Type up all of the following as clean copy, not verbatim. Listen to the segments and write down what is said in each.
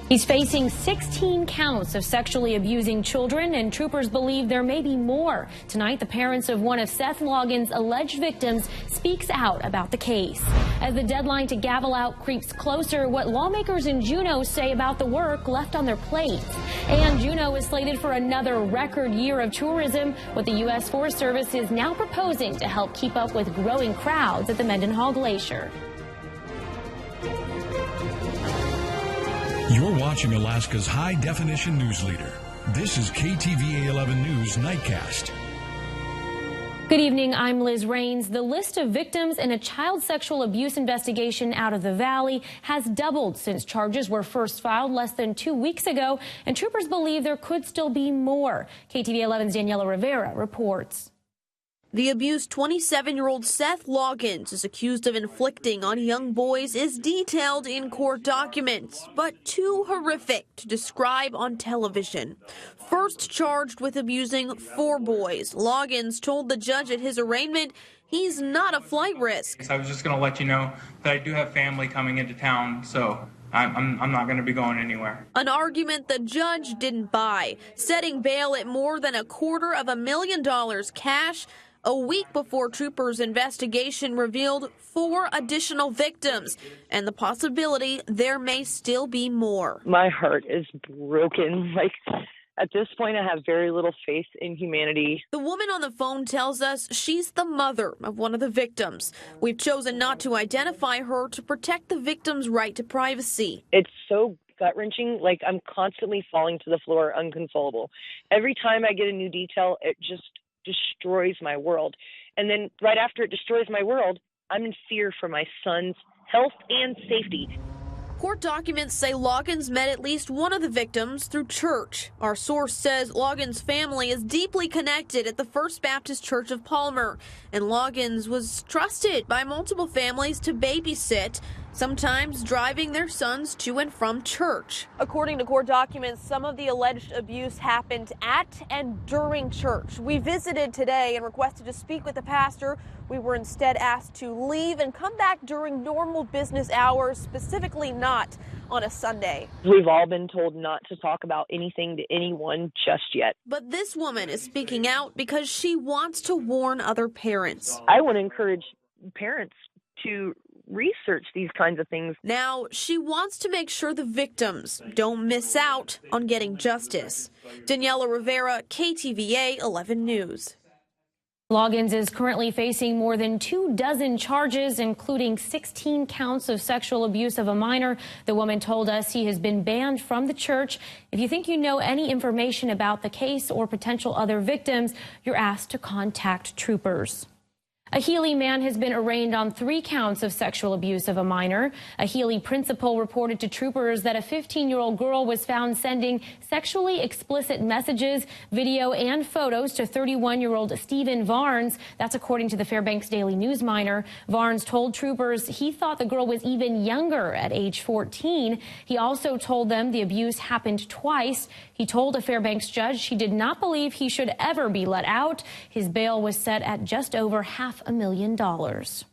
He's facing 16 counts of sexually abusing children, and troopers believe there may be more. Tonight, the parents of one of Seth Logan's alleged victims speaks out about the case. As the deadline to gavel out creeps closer, what lawmakers in Juneau say about the work left on their plates. And Juneau is slated for another record year of tourism, what the U.S. Forest Service is now proposing to help keep up with growing crowds at the Mendenhall Glacier. You're watching Alaska's high-definition news leader. This is KTVA 11 News Nightcast. Good evening, I'm Liz Raines. The list of victims in a child sexual abuse investigation out of the Valley has doubled since charges were first filed less than 2 weeks ago, and troopers believe there could still be more. KTVA 11's Daniela Rivera reports. The abused 27-year-old Seth Loggins is accused of inflicting on young boys is detailed in court documents, but too horrific to describe on television. First charged with abusing 4 boys, Loggins told the judge at his arraignment he's not a flight risk. I was just going to let you know that I do have family coming into town, so I'm not going to be going anywhere. An argument the judge didn't buy, setting bail at more than $250,000 cash, a week before troopers' investigation revealed 4 additional victims and the possibility there may still be more. My heart is broken. At this point, I have very little faith in humanity. The woman on the phone tells us she's the mother of one of the victims. We've chosen not to identify her to protect the victim's right to privacy. It's so gut-wrenching. I'm constantly falling to the floor, unconsolable. Every time I get a new detail, it just destroys my world. And then right after it destroys my world, I'm in fear for my son's health and safety. Court documents say Loggins met at least one of the victims through church. Our source says Loggins' family is deeply connected at the First Baptist Church of Palmer, and Loggins was trusted by multiple families to babysit, sometimes driving their sons to and from church. According to court documents, some of the alleged abuse happened at and during church. We visited today and requested to speak with the pastor. We were instead asked to leave and come back during normal business hours, specifically not on a Sunday. We've all been told not to talk about anything to anyone just yet. But this woman is speaking out because she wants to warn other parents. I want to encourage parents to research these kinds of things. Now, she wants to make sure the victims don't miss out on getting justice. Daniela Rivera, KTVA 11 News. Loggins is currently facing more than 24 charges, including 16 counts of sexual abuse of a minor. The woman told us he has been banned from the church. If you think you know any information about the case or potential other victims, you're asked to contact troopers. A Healy man has been arraigned on 3 counts of sexual abuse of a minor. A Healy principal reported to troopers that a 15-year-old girl was found sending sexually explicit messages, video, and photos to 31-year-old Stephen Varnes. That's according to the Fairbanks Daily News Miner. Varnes told troopers he thought the girl was even younger at age 14. He also told them the abuse happened twice. He told a Fairbanks judge he did not believe he should ever be let out. His bail was set at just over $500,000.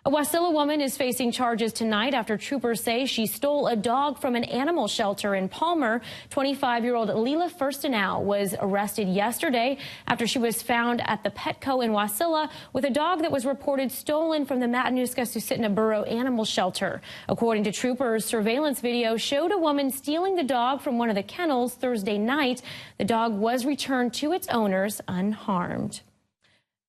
A Wasilla woman is facing charges tonight after troopers say she stole a dog from an animal shelter in Palmer. 25-year-old Leela Firstenow was arrested yesterday after she was found at the Petco in Wasilla with a dog that was reported stolen from the Matanuska-Susitna Borough Animal Shelter. According to troopers, surveillance video showed a woman stealing the dog from one of the kennels Thursday night. The dog was returned to its owners unharmed.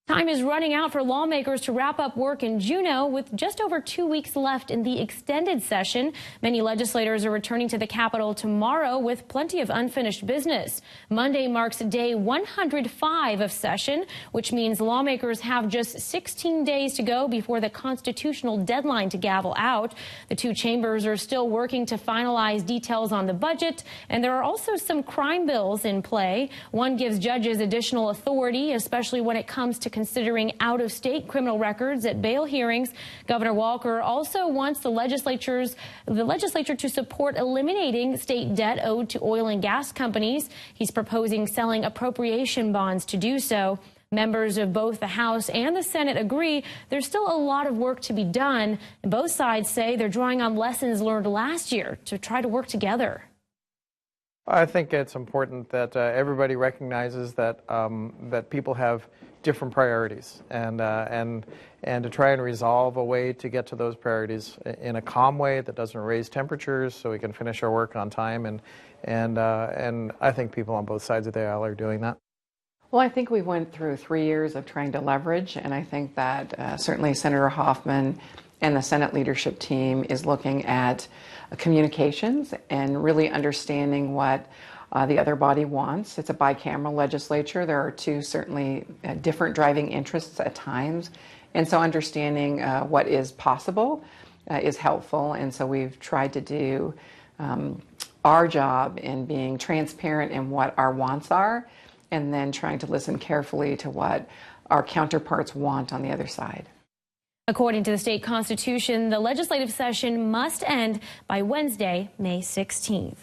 Time is running out for lawmakers to wrap up work in Juneau with just over 2 weeks left in the extended session. Many legislators are returning to the Capitol tomorrow with plenty of unfinished business. Monday marks day 105 of session, which means lawmakers have just 16 days to go before the constitutional deadline to gavel out. The 2 chambers are still working to finalize details on the budget, and there are also some crime bills in play. One gives judges additional authority, especially when it comes to considering out-of-state criminal records at bail hearings. Governor Walker also wants the legislature to support eliminating state debt owed to oil and gas companies. He's proposing selling appropriation bonds to do so. Members of both the House and the Senate agree there's still a lot of work to be done, and both sides say they're drawing on lessons learned last year to try to work together. I think it's important that everybody recognizes that that people have different priorities, and to try and resolve a way to get to those priorities in a calm way that doesn't raise temperatures, so we can finish our work on time. And I think people on both sides of the aisle are doing that. Well, I think we went through 3 years of trying to leverage, and I think that certainly Senator Hoffman and the Senate leadership team is looking at communications and really understanding what the other body wants. It's a bicameral legislature. There are two certainly different driving interests at times, and so understanding what is possible is helpful. And so we've tried to do our job in being transparent in what our wants are, and then trying to listen carefully to what our counterparts want on the other side. According to the state constitution, the legislative session must end by Wednesday, May 16th.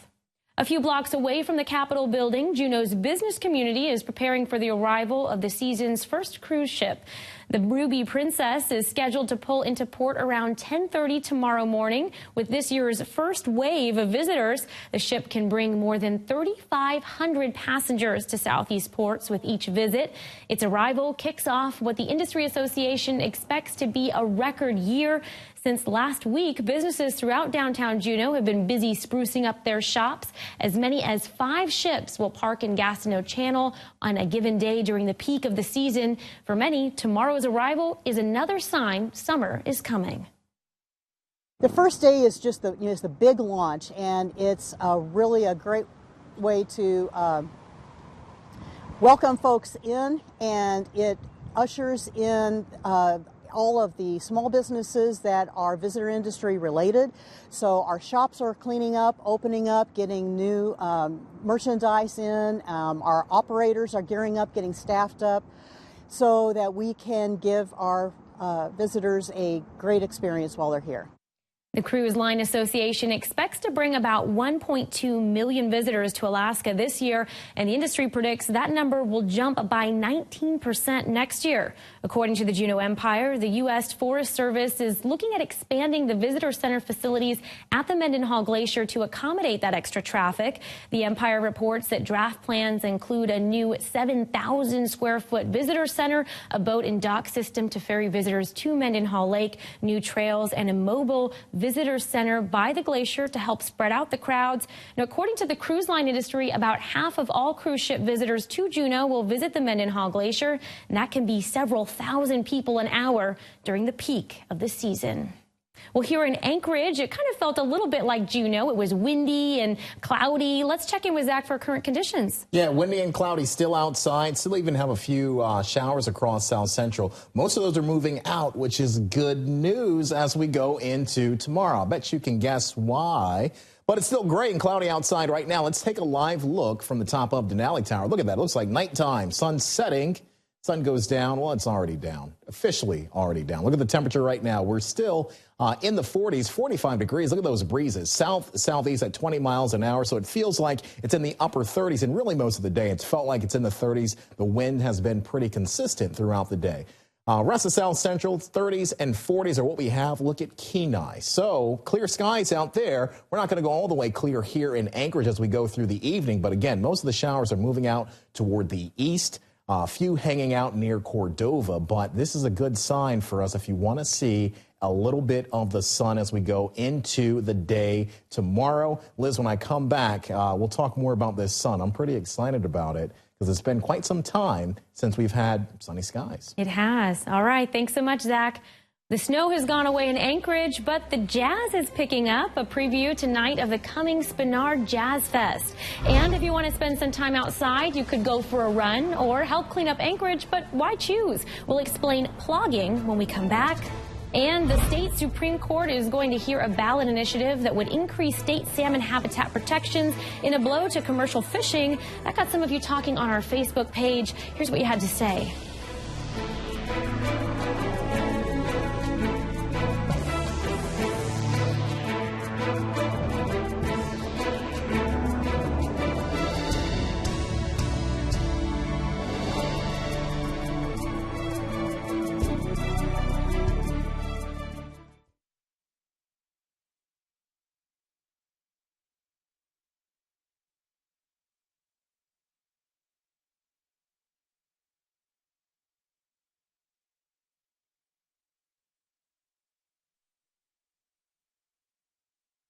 A few blocks away from the Capitol building, Juneau's business community is preparing for the arrival of the season's first cruise ship. The Ruby Princess is scheduled to pull into port around 10:30 tomorrow morning. With this year's first wave of visitors, the ship can bring more than 3,500 passengers to Southeast ports with each visit. Its arrival kicks off what the Industry Association expects to be a record year. Since last week, businesses throughout downtown Juneau have been busy sprucing up their shops. As many as 5 ships will park in Gastineau Channel on a given day during the peak of the season. For many, tomorrow's arrival is another sign summer is coming. The first day is just the big launch, and it's really a great way to welcome folks in, and it ushers in all of the small businesses that are visitor industry related. So our shops are cleaning up, opening up, getting new merchandise in. Our operators are gearing up, getting staffed up, so that we can give our visitors a great experience while they're here. The Cruise Line Association expects to bring about 1.2 million visitors to Alaska this year, and the industry predicts that number will jump by 19% next year. According to the Juneau Empire, the U.S. Forest Service is looking at expanding the visitor center facilities at the Mendenhall Glacier to accommodate that extra traffic. The Empire reports that draft plans include a new 7,000-square-foot visitor center, a boat and dock system to ferry visitors to Mendenhall Lake, new trails, and a mobile visitor center by the glacier to help spread out the crowds. Now, according to the cruise line industry, about half of all cruise ship visitors to Juneau will visit the Mendenhall Glacier, and that can be several thousand people an hour during the peak of the season. Well, here in Anchorage, it kind of felt a little bit like Juneau. It was windy and cloudy. Let's check in with Zach for current conditions. Yeah, windy and cloudy still outside. Still even have a few showers across South Central. Most of those are moving out, which is good news as we go into tomorrow. I bet you can guess why. But it's still gray and cloudy outside right now. Let's take a live look from the top of Denali Tower. Look at that. It looks like nighttime. Sun setting. Sun goes down. Well, it's already down. Officially already down. Look at the temperature right now. We're still in the 40s, 45 degrees. Look at those breezes. Southeast at 20 miles an hour. So it feels like it's in the upper 30s. And really most of the day, it's felt like it's in the 30s. The wind has been pretty consistent throughout the day. Rest of South Central, 30s and 40s are what we have. Look at Kenai. So clear skies out there. We're not going to go all the way clear here in Anchorage as we go through the evening. But again, most of the showers are moving out toward the east. A few hanging out near Cordova, but this is a good sign for us if you want to see a little bit of the sun as we go into the day tomorrow. Liz, when I come back, we'll talk more about this sun. I'm pretty excited about it because it's been quite some time since we've had sunny skies. It has. All right. Thanks so much, Zach. The snow has gone away in Anchorage, but the jazz is picking up. A preview tonight of the coming Spenard Jazz Fest. And if you want to spend some time outside, you could go for a run or help clean up Anchorage, but why choose? We'll explain plogging when we come back. And the state Supreme Court is going to hear a ballot initiative that would increase state salmon habitat protections in a blow to commercial fishing. That got some of you talking on our Facebook page. Here's what you had to say.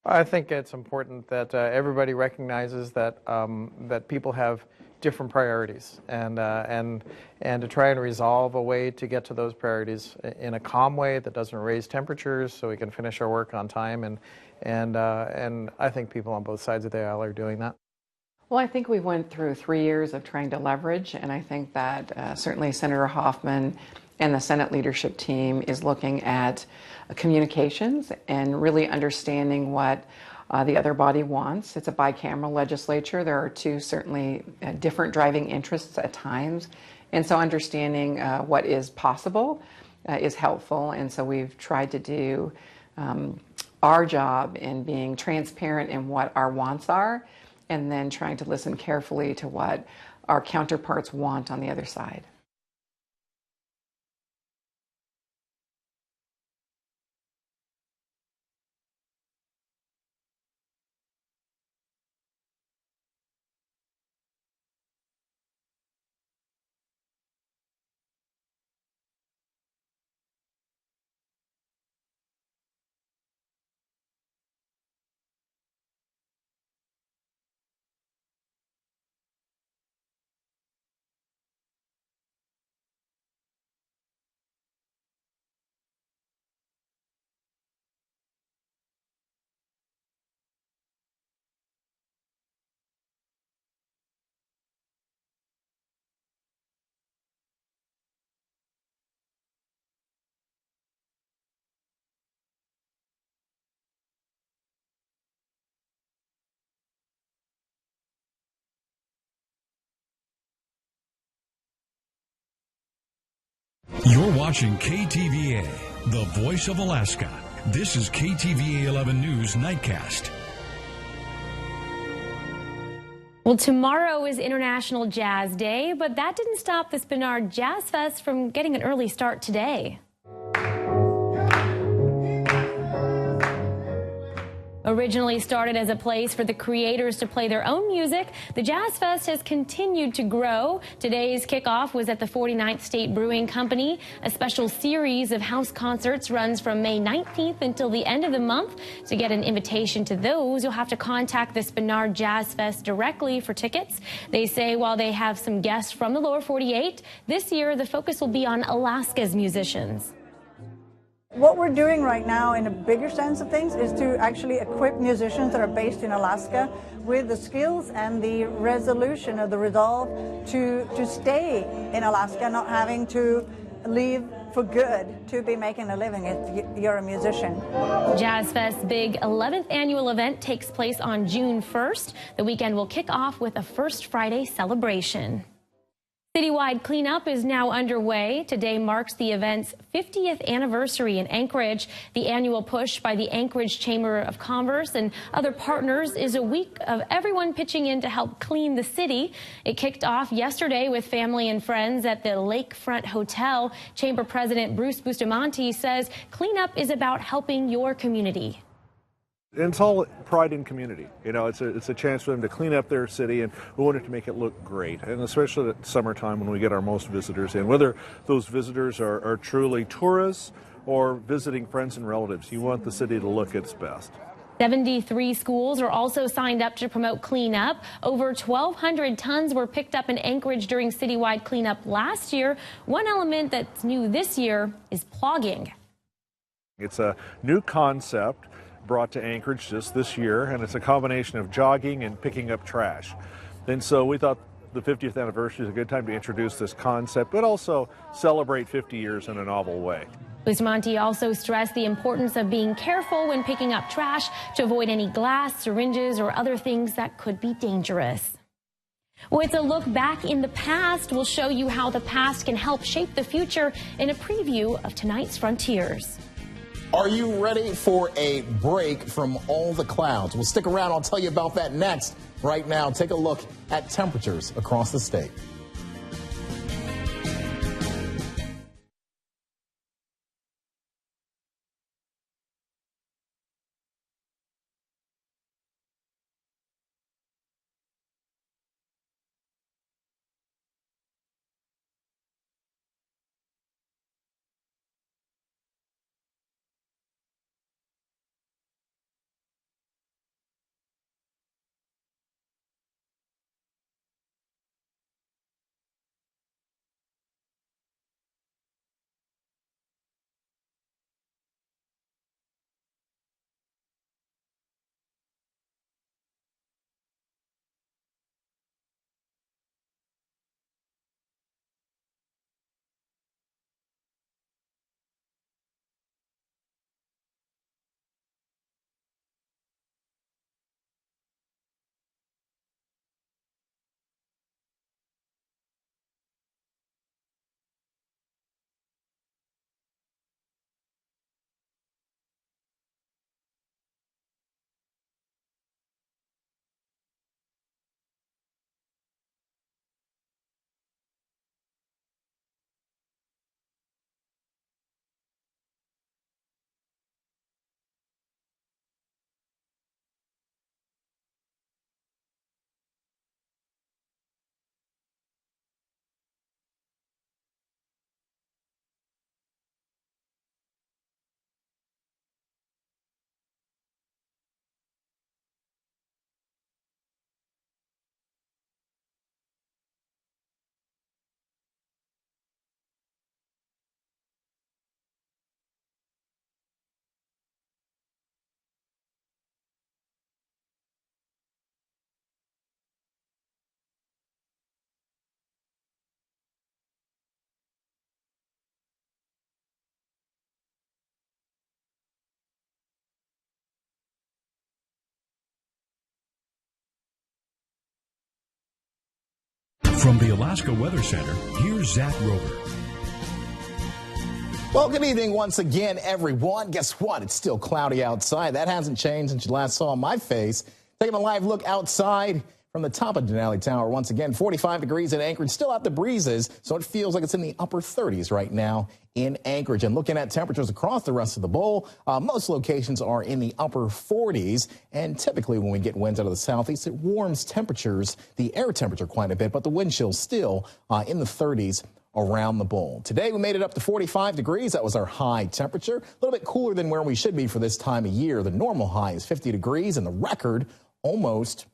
I think it's important that everybody recognizes that that people have different priorities, and to try and resolve a way to get to those priorities in a calm way that doesn't raise temperatures, so we can finish our work on time. And I think people on both sides of the aisle are doing that. Well, I think we went through 3 years of trying to leverage, and I think that certainly Senator Hoffman and the Senate leadership team is looking at communications and really understanding what the other body wants. It's a bicameral legislature. There are two certainly different driving interests at times, and so understanding what is possible is helpful. And so we've tried to do our job in being transparent in what our wants are, and then trying to listen carefully to what our counterparts want on the other side. You're watching KTVA, the voice of Alaska. This is KTVA 11 News Nightcast. Well, tomorrow is International Jazz Day, but that didn't stop the Spinard Jazz Fest from getting an early start today. Originally started as a place for the creators to play their own music, the Jazz Fest has continued to grow. Today's kickoff was at the 49th State Brewing Company. A special series of house concerts runs from May 19th until the end of the month. To get an invitation to those, you'll have to contact the Spinard Jazz Fest directly for tickets. They say while they have some guests from the lower 48, this year the focus will be on Alaska's musicians. What we're doing right now in a bigger sense of things is to actually equip musicians that are based in Alaska with the skills and the resolution or the resolve to stay in Alaska, not having to leave for good to be making a living if you're a musician. Jazz Fest's big 11th annual event takes place on June 1st. The weekend will kick off with a First Friday celebration. Citywide cleanup is now underway. Today marks the event's 50th anniversary in Anchorage. The annual push by the Anchorage Chamber of Commerce and other partners is a week of everyone pitching in to help clean the city. It kicked off yesterday with family and friends at the Lakefront Hotel. Chamber President Bruce Bustamante says cleanup is about helping your community. And it's all pride in community. You know, it's a chance for them to clean up their city, and we wanted to make it look great. And especially at summertime when we get our most visitors in, whether those visitors are truly tourists or visiting friends and relatives, you want the city to look its best. 73 schools are also signed up to promote cleanup. Over 1,200 tons were picked up in Anchorage during citywide cleanup last year. One element that's new this year is plogging. It's a new concept brought to Anchorage just this year, and it's a combination of jogging and picking up trash. And so we thought the 50th anniversary is a good time to introduce this concept, but also celebrate 50 years in a novel way. Bustamante also stressed the importance of being careful when picking up trash to avoid any glass, syringes, or other things that could be dangerous. Well, it's a look back in the past. We'll show you how the past can help shape the future in a preview of tonight's Frontiers. Are you ready for a break from all the clouds? Well, stick around. I'll tell you about that next. Right now, take a look at temperatures across the state. From the Alaska Weather Center, here's Zach Rover. Well, good evening once again, everyone. Guess what? It's still cloudy outside. That hasn't changed since you last saw my face. Taking a live look outside from the top of Denali Tower. Once again, 45 degrees in Anchorage, still out the breezes, so it feels like it's in the upper 30s right now in Anchorage. And looking at temperatures across the rest of the bowl, most locations are in the upper 40s. And typically when we get winds out of the southeast, it warms temperatures, the air temperature quite a bit, but the wind chill still in the 30s around the bowl. Today we made it up to 45 degrees. That was our high temperature. A little bit cooler than where we should be for this time of year. The normal high is 50 degrees and the record almost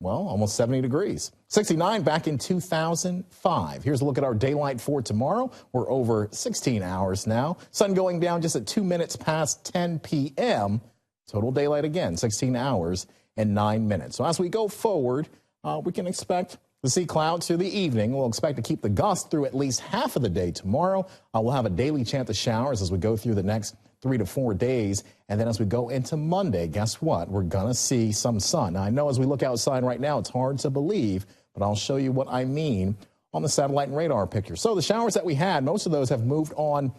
70 degrees. 69 back in 2005. Here's a look at our daylight for tomorrow. We're over 16 hours now. Sun going down just at 2 minutes past 10 p.m. Total daylight again, 16 hours and 9 minutes. So as we go forward, we can expect to see clouds through the evening. We'll expect to keep the gust through at least half of the day tomorrow. We'll have a daily chance of showers as we go through the next 3 to 4 days. And then as we go into Monday, guess what? We're going to see some sun. Now, I know as we look outside right now, it's hard to believe, but I'll show you what I mean on the satellite and radar picture. So the showers that we had, most of those have moved on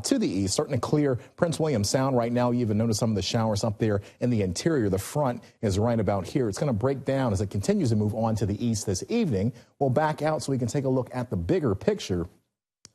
to the east, starting to clear Prince William Sound right now. You even notice some of the showers up there in the interior. The front is right about here. It's going to break down as it continues to move on to the east this evening. We'll back out so we can take a look at the bigger picture.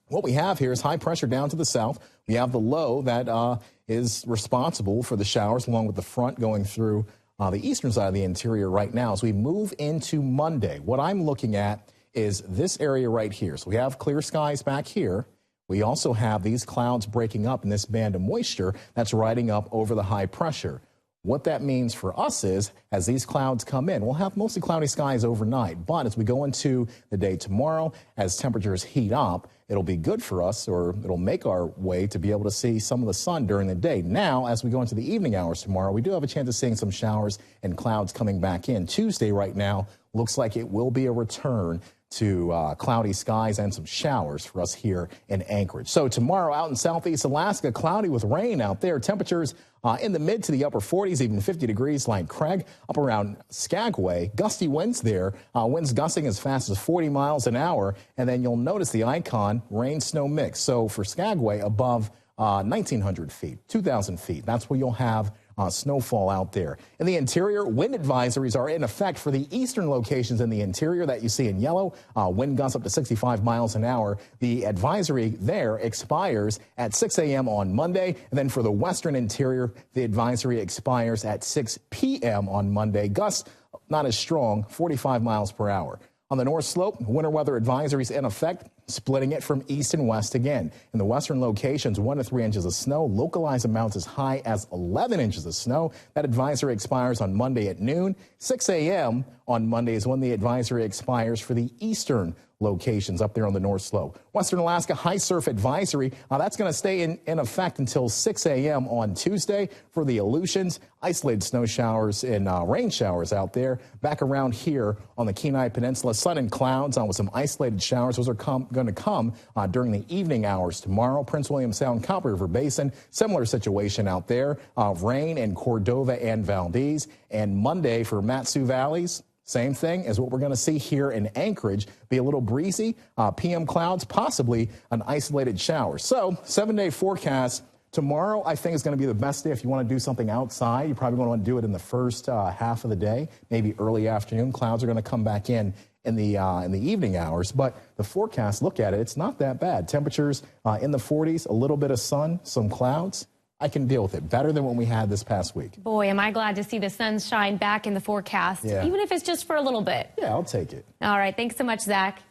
What we have here is high pressure down to the south. We have the low that is responsible for the showers, along with the front going through the eastern side of the interior right now. As we move into Monday, what I'm looking at is this area right here. So we have clear skies back here. We also have these clouds breaking up in this band of moisture that's riding up over the high pressure. What that means for us is, as these clouds come in, we'll have mostly cloudy skies overnight. But as we go into the day tomorrow, as temperatures heat up, it'll be good for us, or it'll make our way to be able to see some of the sun during the day. Now, as we go into the evening hours tomorrow, we do have a chance of seeing some showers and clouds coming back in. Tuesday right now looks like it will be a return to cloudy skies and some showers for us here in Anchorage. So tomorrow out in southeast Alaska, cloudy with rain out there. Temperatures in the mid to the upper 40s, even 50 degrees like Craig. Up around Skagway, gusty winds there. Winds gusting as fast as 40 miles an hour. And then you'll notice the icon, rain-snow mix. So for Skagway, above 1,900 feet, 2,000 feet. That's where you'll have snowfall out there. In the interior, wind advisories are in effect for the eastern locations in the interior that you see in yellow. Wind gusts up to 65 miles an hour. The advisory there expires at 6 a.m. on Monday. And then for the western interior, the advisory expires at 6 p.m. on Monday. Gusts not as strong, 45 miles per hour. On the north slope, winter weather advisories in effect, splitting it from east and west again. In the western locations, 1 to 3 inches of snow, localized amounts as high as 11 inches of snow. That advisory expires on Monday at noon. 6 a.m. on Monday is when the advisory expires for the eastern locations up there on the north slope. Western Alaska high surf advisory, that's going to stay in effect until 6 a.m. on Tuesday. For the Aleutians, isolated snow showers and rain showers out there. Back around here on the Kenai Peninsula, sun and clouds with some isolated showers. Those are going to come during the evening hours tomorrow. Prince William Sound, Copper River Basin, similar situation out there. Rain in Cordova and Valdez. And Monday for Matsu Valleys, same thing as what we're going to see here in Anchorage. Be a little breezy, PM clouds, possibly an isolated shower. So 7-day forecast. Tomorrow, I think, is going to be the best day if you want to do something outside. You're probably going to want to do it in the first half of the day, maybe early afternoon. Clouds are going to come back in the evening hours. But the forecast, look at it, it's not that bad. Temperatures in the 40s, a little bit of sun, some clouds. I can deal with it better than what we had this past week. Boy, am I glad to see the sunshine back in the forecast, even if it's just for a little bit. Yeah, I'll take it. All right, thanks so much, Zach.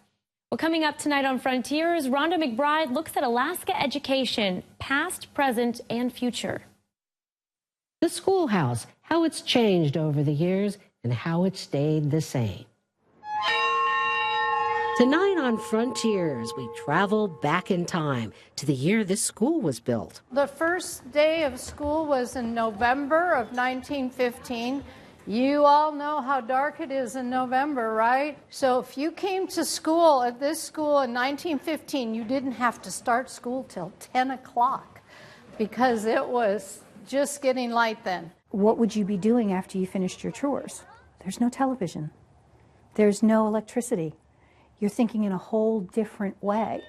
Well, coming up tonight on Frontiers, Rhonda McBride looks at Alaska education, past, present, and future. The schoolhouse, how it's changed over the years and how it stayed the same. Tonight on Frontiers, we travel back in time to the year this school was built. The first day of school was in November of 1915. You all know how dark it is in November, right? So if you came to school at this school in 1915, you didn't have to start school till 10 o'clock because it was just getting light then. What would you be doing after you finished your chores? There's no television. There's no electricity. you're thinking in a whole different way.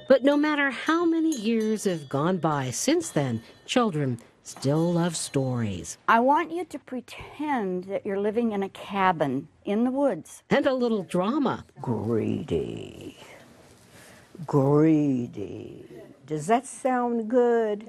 But no matter how many years have gone by since then, children still love stories. I want you to pretend that you're living in a cabin in the woods. And a little drama. Greedy. Greedy. Does that sound good?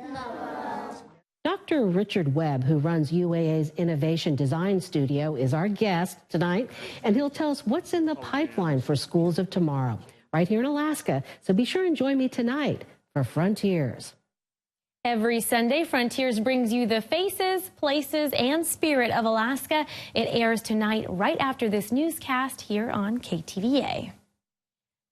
Dr. Richard Webb, who runs UAA's Innovation Design Studio, is our guest tonight, and he'll tell us what's in the pipeline for schools of tomorrow, right here in Alaska. So be sure and join me tonight for Frontiers. Every Sunday, Frontiers brings you the faces, places, and spirit of Alaska. It airs tonight right after this newscast here on KTVA.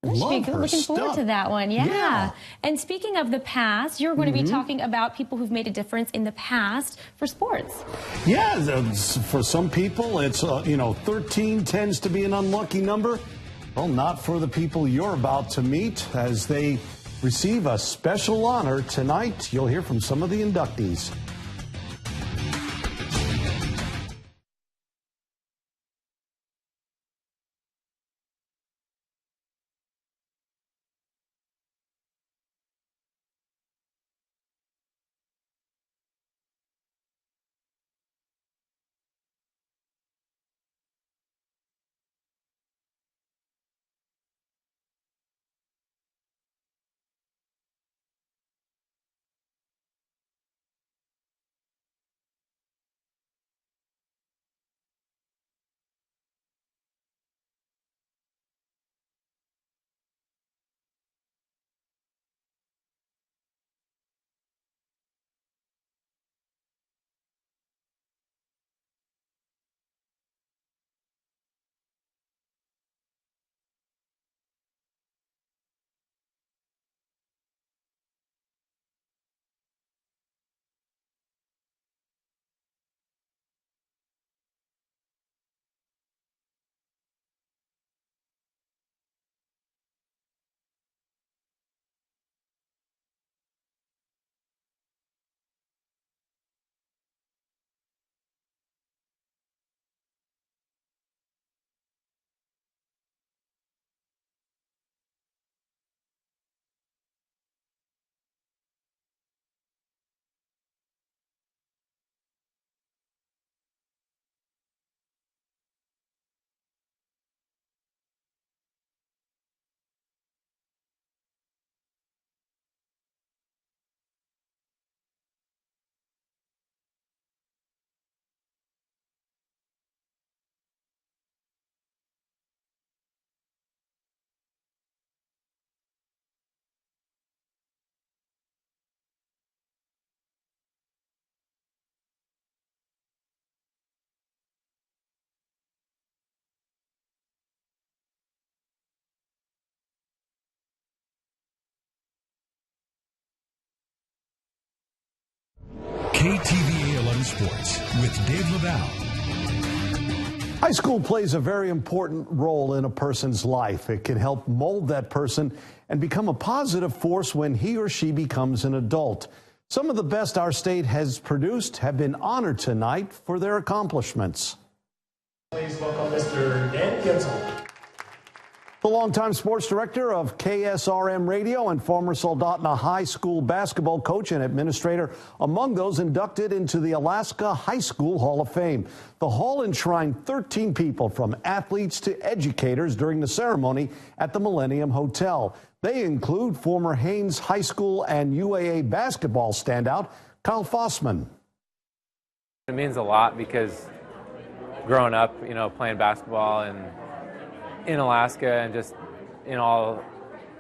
Looking forward to that one. Yeah. And speaking of the past, you're going to be talking about people who've made a difference in the past for sports. Yeah, for some people, it's, 13 tends to be an unlucky number. Well, not for the people you're about to meet as they receive a special honor tonight. You'll hear from some of the inductees. KTVA 11 Sports with Dave LaValle. High school plays a very important role in a person's life. It can help mold that person and become a positive force when he or she becomes an adult. Some of the best our state has produced have been honored tonight for their accomplishments. Please welcome Mr. Dan Gensel. The longtime sports director of KSRM Radio and former Soldotna High School basketball coach and administrator among those inducted into the Alaska High School Hall of Fame. The hall enshrined 13 people from athletes to educators during the ceremony at the Millennium Hotel. They include former Haines High School and UAA basketball standout Kyle Fossman. It means a lot because growing up, playing basketball and in Alaska and just in all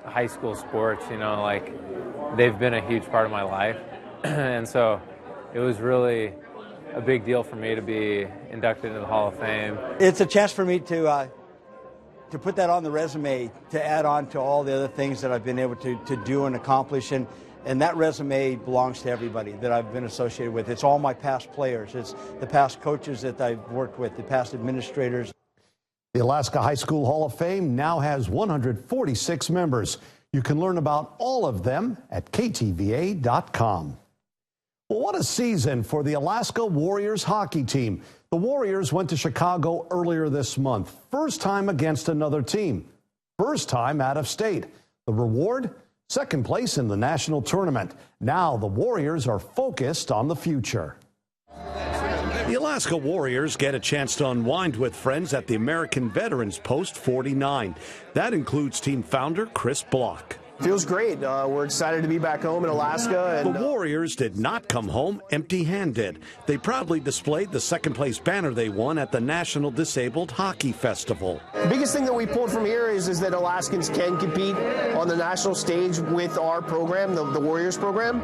high school sports, they've been a huge part of my life. And so it was really a big deal for me to be inducted into the Hall of Fame. It's a chance for me to put that on the resume, to add on to all the other things that I've been able to do and accomplish. And that resume belongs to everybody that I've been associated with. It's all my past players. It's the past coaches that I've worked with, the past administrators. The Alaska High School Hall of Fame now has 146 members. You can learn about all of them at KTVA.com. Well, what a season for the Alaska Warriors hockey team. The Warriors went to Chicago earlier this month. First time against another team. First time out of state. The reward? Second place in the national tournament. Now the Warriors are focused on the future. The Alaska Warriors get a chance to unwind with friends at the American Veterans Post 49. That includes team founder Chris Block. Feels great. We're excited to be back home in Alaska. The Warriors did not come home empty-handed. They proudly displayed the second-place banner they won at the National Disabled Hockey Festival. The biggest thing that we pulled from here is that Alaskans can compete on the national stage with our program, the Warriors program.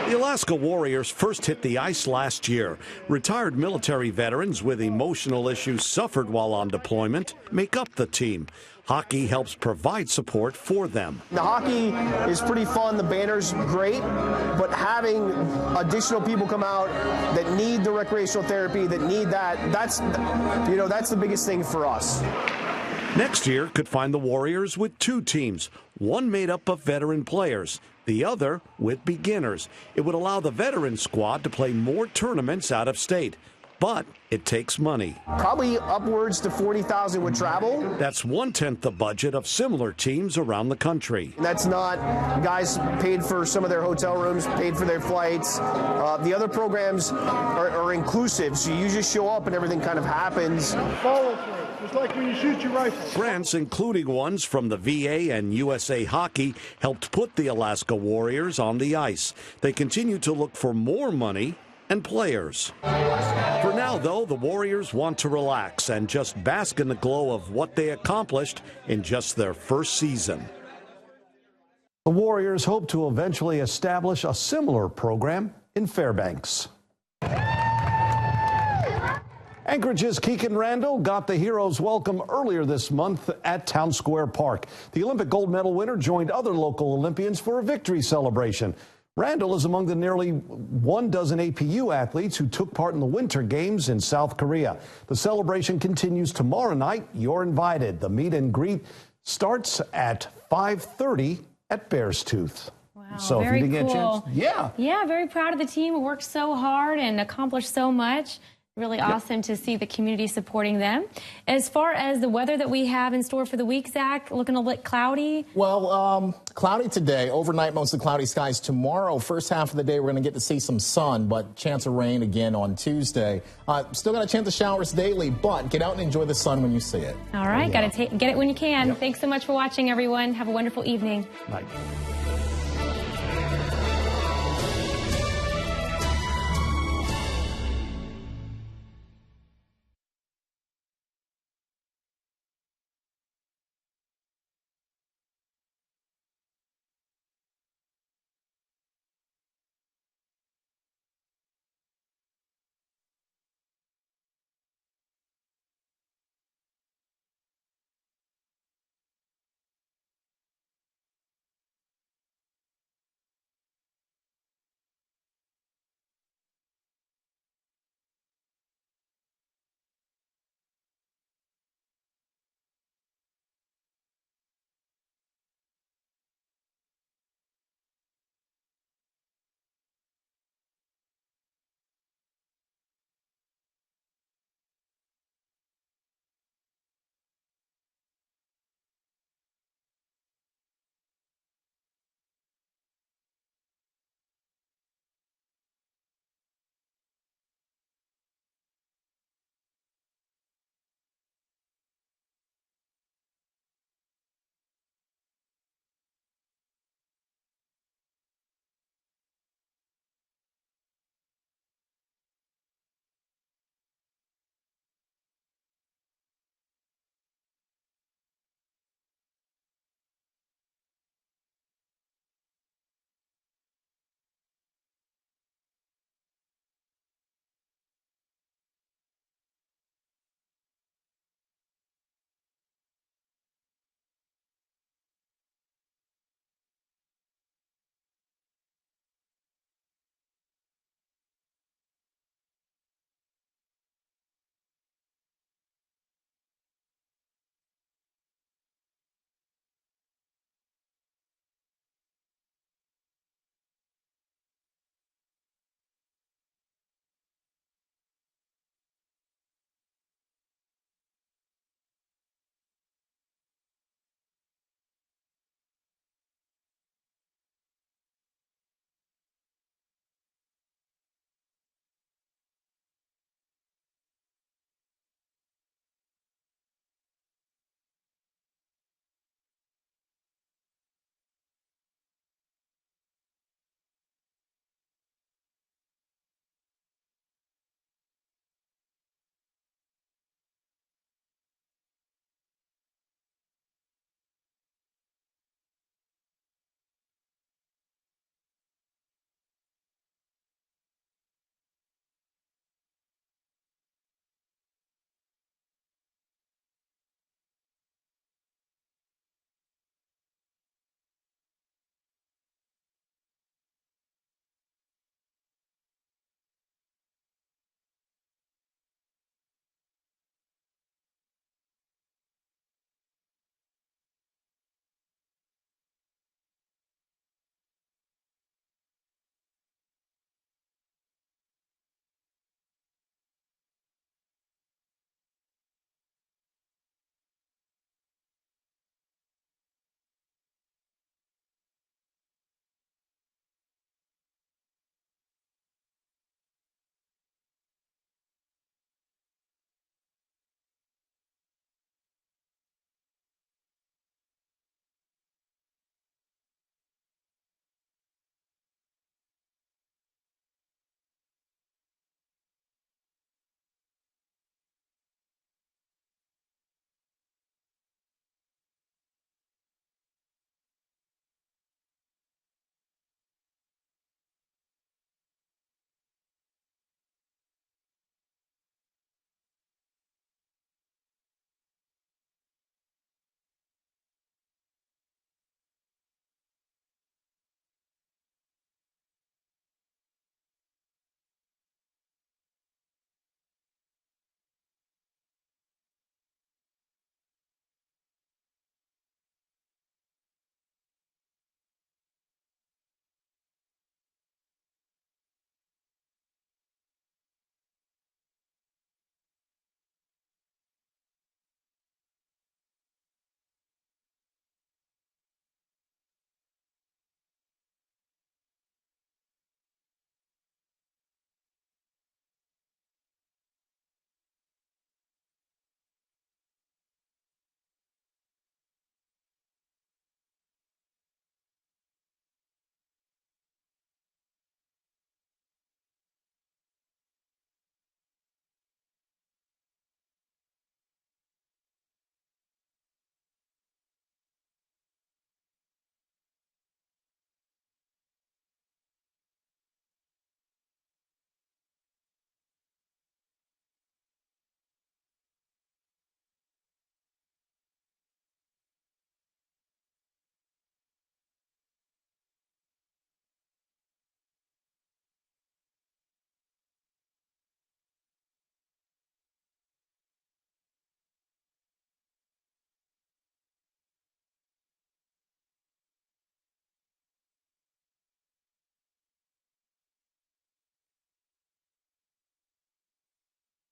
The Alaska Warriors first hit the ice last year. Retired military veterans with emotional issues suffered while on deployment make up the team. Hockey helps provide support for them. The hockey is pretty fun. The banner's great, but having additional people come out that need the recreational therapy, that need that's the biggest thing for us. Next year could find the Warriors with two teams, one made up of veteran players, the other with beginners. It would allow the veteran squad to play more tournaments out of state. But it takes money. Probably upwards to $40,000 with travel. That's 1/10 the budget of similar teams around the country. That's not guys paid for some of their hotel rooms, paid for their flights. The other programs are inclusive, so you just show up and everything kind of happens. Follow play, just like when you shoot your rifle. Grants, including ones from the VA and USA Hockey, helped put the Alaska Warriors on the ice. They continue to look for more money and players. For now, though, the Warriors want to relax and just bask in the glow of what they accomplished in just their first season. The Warriors hope to eventually establish a similar program in Fairbanks. Anchorage's Keegan Randall got the heroes welcome earlier this month at Town Square Park. The Olympic gold medal winner joined other local Olympians for a victory celebration. Randall is among the nearly 12 APU athletes who took part in the Winter Games in South Korea. The celebration continues tomorrow night. You're invited. The meet and greet starts at 5:30 at Bear's Tooth. Wow, so very if you didn't cool. get a chance, Yeah, very proud of the team who worked so hard and accomplished so much. Really awesome to see the community supporting them. As far as the weather that we have in store for the week, Zach, looking a little bit cloudy. Well, cloudy today, overnight mostly cloudy skies. Tomorrow, first half of the day, we're going to get to see some sun, but chance of rain again on Tuesday. Still got a chance of showers daily, but get out and enjoy the sun when you see it. All right, got to get it when you can. Thanks so much for watching, everyone. Have a wonderful evening. Bye.